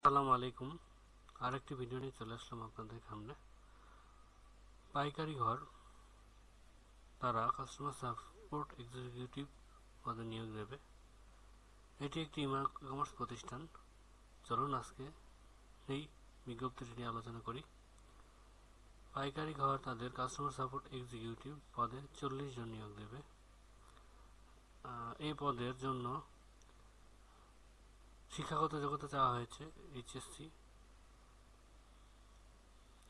আসসালামু আলাইকুম। আরেকটি ভিডিও নিয়ে চলে আসলাম আপনাদের সামনে। পাইকারি ঘর তারা কাস্টমার সাপোর্ট এক্সিকিউটিভ পদে নিয়োগ দেবে। এটি একটি ই-কমার্স প্রতিষ্ঠান। চলুন আজকে এই বিজ্ঞপ্তিটি নিয়ে আলোচনা করি। পাইকারি ঘর তাদের কাস্টমার সাপোর্ট এক্সিকিউটিভ পদে 40 জন নিয়োগ দেবে। এই পদের জন্য শিক্ষাগত যোগ্যতা চাওয়া হয়েছে এইচএসসি।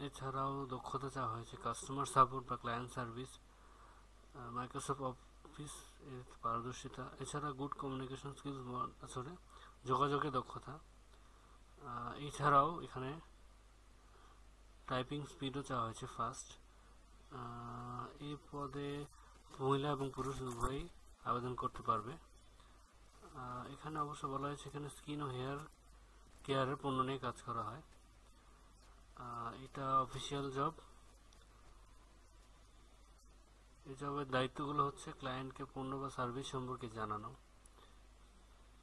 এছাড়াও দক্ষতা চাওয়া হয়েছে কাস্টমার সাপোর্ট বা ক্লায়েন্ট সার্ভিস, মাইক্রোসফট অফিস এর পারদর্শিতা, এছাড়া গুড কমিউনিকেশন স্কিলস আসলে যোগাযোগের দক্ষতা। এছাড়াও এখানে টাইপিং স্পিডও চাওয়া হয়েছে ফাস্ট। এই পদে মহিলা এবং পুরুষ উভয়ই আবেদন করতে পারবে। এখানে অবশ্য বলা হয়েছে এখানে স্কিন ও হেয়ার কেয়ারের পণ্য নিয়ে কাজ করা হয়। এটা অফিসিয়াল জব। এই জবের দায়িত্বগুলো হচ্ছে ক্লায়েন্টকে পণ্য বা সার্ভিস সম্পর্কে জানানো,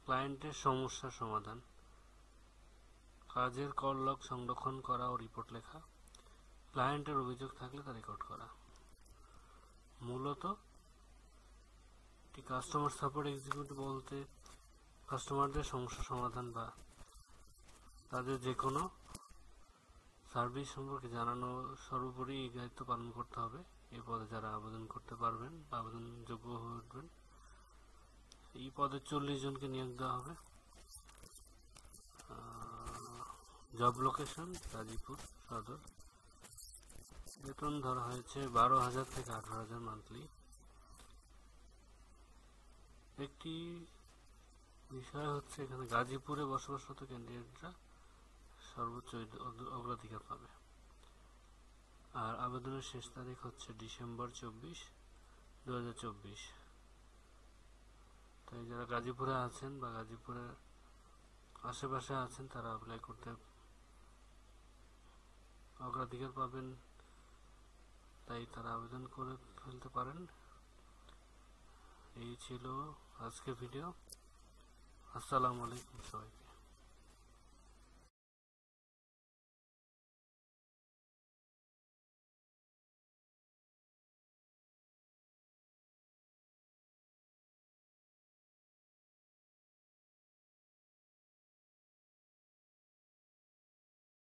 ক্লায়েন্টের সমস্যার সমাধান, কাজের কল লগ সংরক্ষণ করা ও রিপোর্ট লেখা, ক্লায়েন্টের অভিযোগ থাকলে তা রেকর্ড করা। মূলত কাস্টমার সাপোর্ট এক্সিকিউটিভ বলতে কাস্টমারদের সমস্যা সমাধান বা তাদের যে কোনো সার্ভিস সম্পর্কে জানানো সর্বোপরি এই দায়িত্ব পালন করতে হবে। এই পদে যারা আবেদন করতে পারবেন বা আবেদনযোগ্য হয়ে উঠবেন, এই পদে 40 জনকে নিয়োগ দেওয়া হবে। জব লোকেশন গাজীপুর সদর। বেতন ধরা হয়েছে 12,000 থেকে 18,000 মান্থলি। একটি বিষয় হচ্ছে এখানে গাজীপুরে বসবাসরত ক্যান্ডিডেটরা সর্বোচ্চ অগ্রাধিকার পাবে। আর আবেদনের শেষ তারিখ হচ্ছে ডিসেম্বর 24, 2024। তাই যারা গাজীপুরে আছেন বা গাজীপুরের আশেপাশে আছেন তারা অ্যাপ্লাই করতে অগ্রাধিকার পাবেন, তাই তারা আবেদন করে ফেলতে পারেন। এই ছিল আজকের ভিডিও। আসসালামু আলাইকুম সবাইকে।